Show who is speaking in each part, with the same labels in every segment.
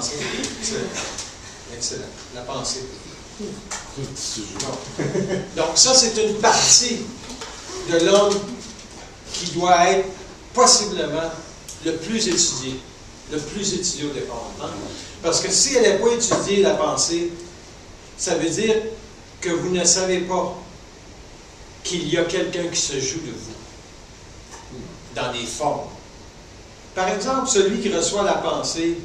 Speaker 1: pensée. Excellent. Excellent. La pensée. Donc ça, c'est une partie de l'homme qui doit être possiblement le plus étudié au départ. Hein? Parce que si elle n'est pas étudiée, la pensée, ça veut dire que vous ne savez pas qu'il y a quelqu'un qui se joue de vous dans des formes. Par exemple, celui qui reçoit la pensée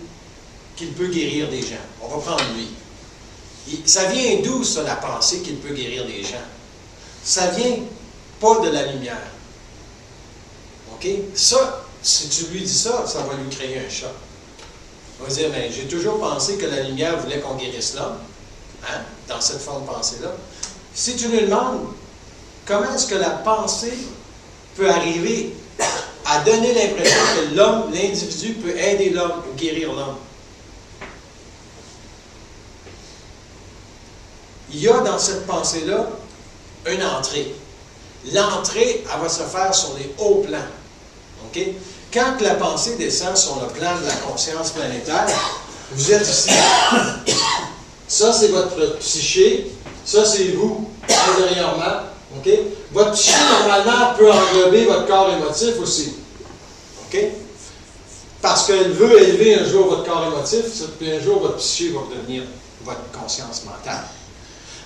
Speaker 1: qu'il peut guérir des gens. On va prendre lui. Ça vient d'où, ça, la pensée qu'il peut guérir des gens? Ça vient pas de la lumière. OK? Ça, si tu lui dis ça, ça va lui créer un choc. Il va dire, mais j'ai toujours pensé que la lumière voulait qu'on guérisse l'homme, hein, dans cette forme de pensée-là. Si tu lui demandes, comment est-ce que la pensée peut arriver à donner l'impression que l'homme, l'individu, peut aider l'homme ou guérir l'homme? Il y a dans cette pensée-là une entrée. L'entrée, elle va se faire sur les hauts plans. OK? Quand la pensée descend sur le plan de la conscience planétaire, vous êtes ici. Ça, c'est votre psyché. Ça, c'est vous, intérieurement. OK? Votre psyché, normalement, peut englober votre corps émotif aussi. OK? Parce qu'elle veut élever un jour votre corps émotif, puis un jour, votre psyché va devenir votre conscience mentale.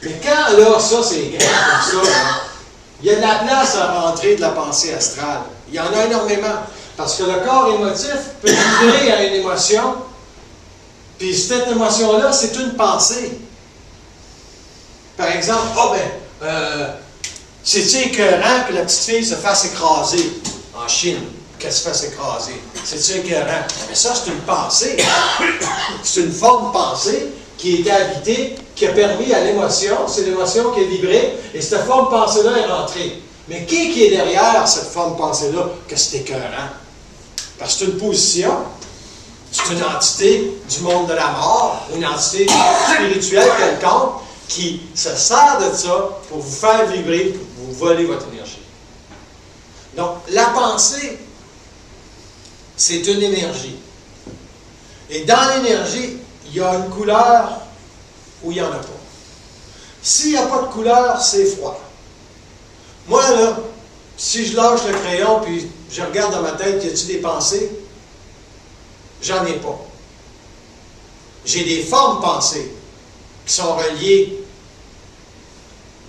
Speaker 1: Mais quand, là, ça, c'est grand comme ça, là, il y a de la place à rentrer de la pensée astrale. Il y en a énormément. Parce que le corps émotif peut vibrer à une émotion, puis cette émotion-là, c'est une pensée. Par exemple, c'est-tu écœurant que la petite fille se fasse écraser en Chine, qu'elle se fasse écraser? C'est-tu écœurant? Mais ça, c'est une pensée. C'est une forme de pensée qui était habitée, qui a permis à l'émotion, c'est l'émotion qui a vibré, et cette forme de pensée-là est rentrée. Mais qui est derrière cette forme de pensée-là que c'est écœurant? Parce que c'est une position, c'est une entité du monde de la mort, une entité spirituelle quelconque, qui se sert de ça pour vous faire vibrer, pour vous voler votre énergie. Donc, la pensée, c'est une énergie. Et dans l'énergie, il y a une couleur ou il n'y en a pas. S'il n'y a pas de couleur, c'est froid. Moi, là, si je lâche le crayon puis je regarde dans ma tête, y a-t-il des pensées? J'en ai pas. J'ai des formes pensées qui sont reliées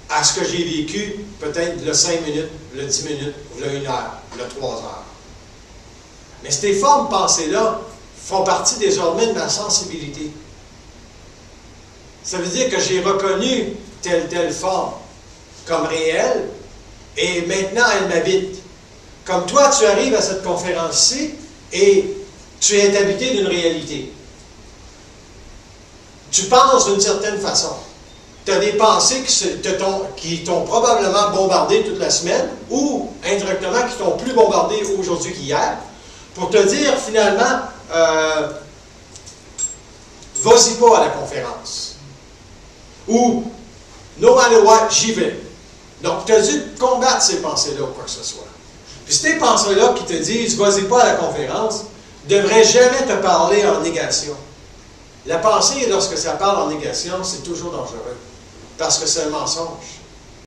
Speaker 1: à ce que j'ai vécu, peut-être le 5 minutes, le 10 minutes, le 1 heure, le 3 heures. Mais ces formes pensées-là font partie désormais de ma sensibilité. Ça veut dire que j'ai reconnu telle forme comme réelle, et maintenant elle m'habite. Comme toi, tu arrives à cette conférence-ci, et tu es habité d'une réalité. Tu penses d'une certaine façon. Tu as des pensées qui t'ont probablement bombardé toute la semaine, ou indirectement qui t'ont plus bombardé aujourd'hui qu'hier, pour te dire finalement, vas-y pas à la conférence. Ou, no matter what, j'y vais. Donc, tu as dû combattre ces pensées-là ou quoi que ce soit. Puis ces pensées-là qui te disent, vas-y pas à la conférence, ne devraient jamais te parler en négation. La pensée, lorsque ça parle en négation, c'est toujours dangereux. Parce que c'est un mensonge.